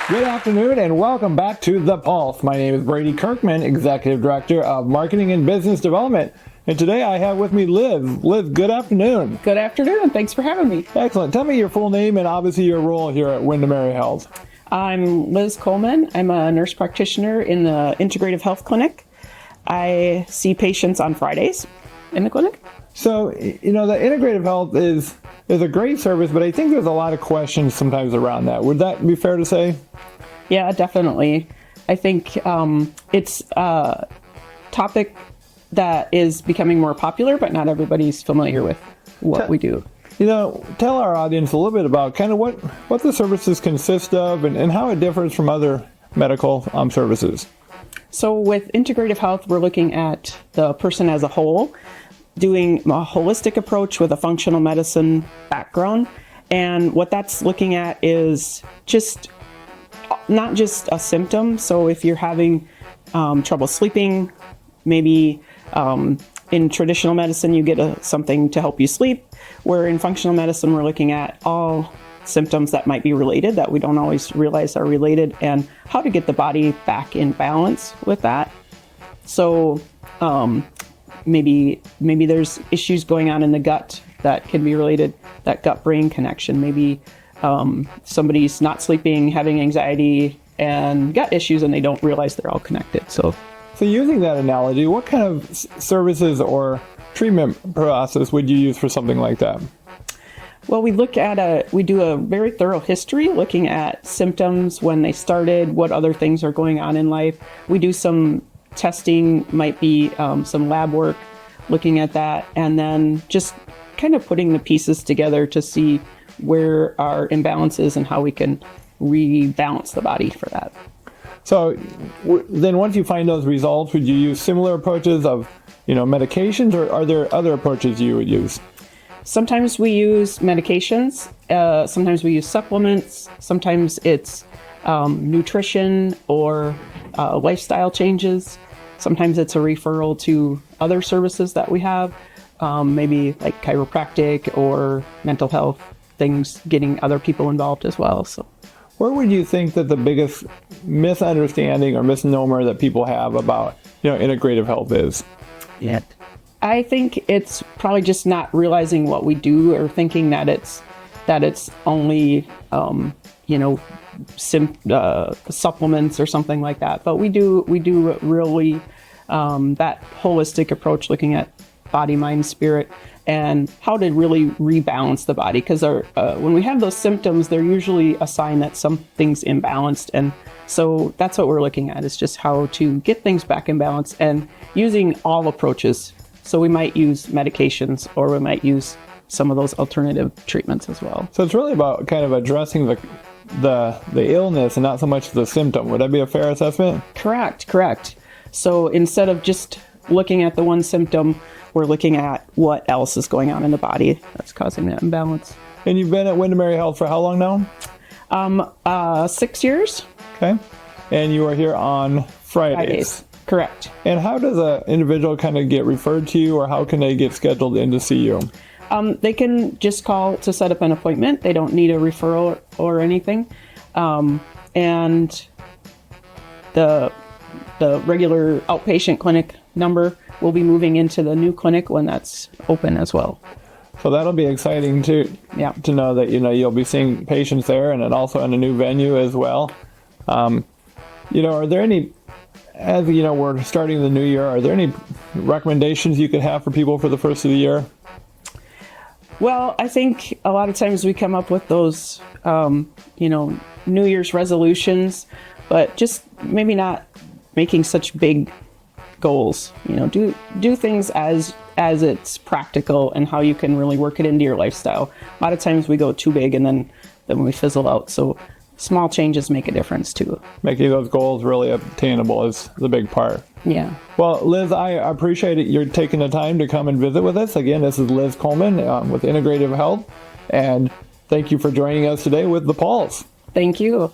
Good afternoon and welcome back to The Pulse. My name is Brady Kirkman, Executive Director of Marketing and Business Development. And today I have with me Liz. Liz, good afternoon. Good afternoon. Thanks for having me. Excellent. Tell me your full name and obviously your role here at Windom Area Health. I'm Liz Coleman. I'm a nurse practitioner in the Integrative Health Clinic. I see patients on Fridays in the clinic. So, the Integrative Health is a great service, but I think there's a lot of questions sometimes around that. Would that be fair to say? Yeah, definitely. I think it's a topic that is becoming more popular, but not everybody's familiar with what we do. Tell our audience a little bit about kind of what the services consist of and how it differs from other medical services. So with integrative health, we're looking at the person as a whole, doing a holistic approach with a functional medicine background. And what that's looking at is not just a symptom. So if you're having trouble sleeping, maybe in traditional medicine, you get something to help you sleep, where in functional medicine, we're looking at all symptoms that might be related that we don't always realize are related and how to get the body back in balance with that. So maybe there's issues going on in the gut that can be related, that gut-brain connection. Maybe somebody's not sleeping, having anxiety and gut issues, and they don't realize they're all connected. So using that analogy, what kind of services or treatment process would you use for something like that? Well, we do a very thorough history, looking at symptoms, when they started, what other things are going on in life. We do some testing, might be some lab work, looking at that, and then just kind of putting the pieces together to see where our imbalance is and how we can rebalance the body for that. So then once you find those results, would you use similar approaches of, medications, or are there other approaches you would use? Sometimes we use medications. Sometimes we use supplements. Sometimes it's nutrition or lifestyle changes. Sometimes it's a referral to other services that we have, maybe like chiropractic or mental health things, getting other people involved as well. So, where would you think that the biggest misunderstanding or misnomer that people have about, integrative health is? Yeah. I think it's probably just not realizing what we do, or thinking that it's only, supplements or something like that. But we do really that holistic approach, looking at body, mind, spirit, and how to really rebalance the body. Because when we have those symptoms, they're usually a sign that something's imbalanced. And so that's what we're looking at, is just how to get things back in balance, and using all approaches. So we might use medications, or we might use some of those alternative treatments as well. So it's really about kind of addressing the illness and not so much the symptom. Would that be a fair assessment? Correct. So instead of just looking at the one symptom, we're looking at what else is going on in the body that's causing that imbalance. And you've been at Windom Area Health for how long now? 6 years. Okay. And you are here on Fridays. Correct. And how does an individual kind of get referred to you, or how can they get scheduled in to see you? They can just call to set up an appointment. They don't need a referral or anything. And the regular outpatient clinic number will be moving into the new clinic when that's open as well. So that'll be exciting too. Yeah. To know that you'll be seeing patients there, and then also in a new venue as well. Are there any, as we're starting the new year, are there any recommendations you could have for people for the first of the year? Well, I think a lot of times we come up with those, New Year's resolutions, but just maybe not making such big goals. Do things as it's practical, and how you can really work it into your lifestyle. A lot of times we go too big, and then we fizzle out. So small changes make a difference too. Making those goals really obtainable is the big part. Yeah. Well, Liz, I appreciate it. You're taking the time to come and visit with us. Again, this is Liz Coleman with Integrative Health, and thank you for joining us today with The Pulse. Thank you.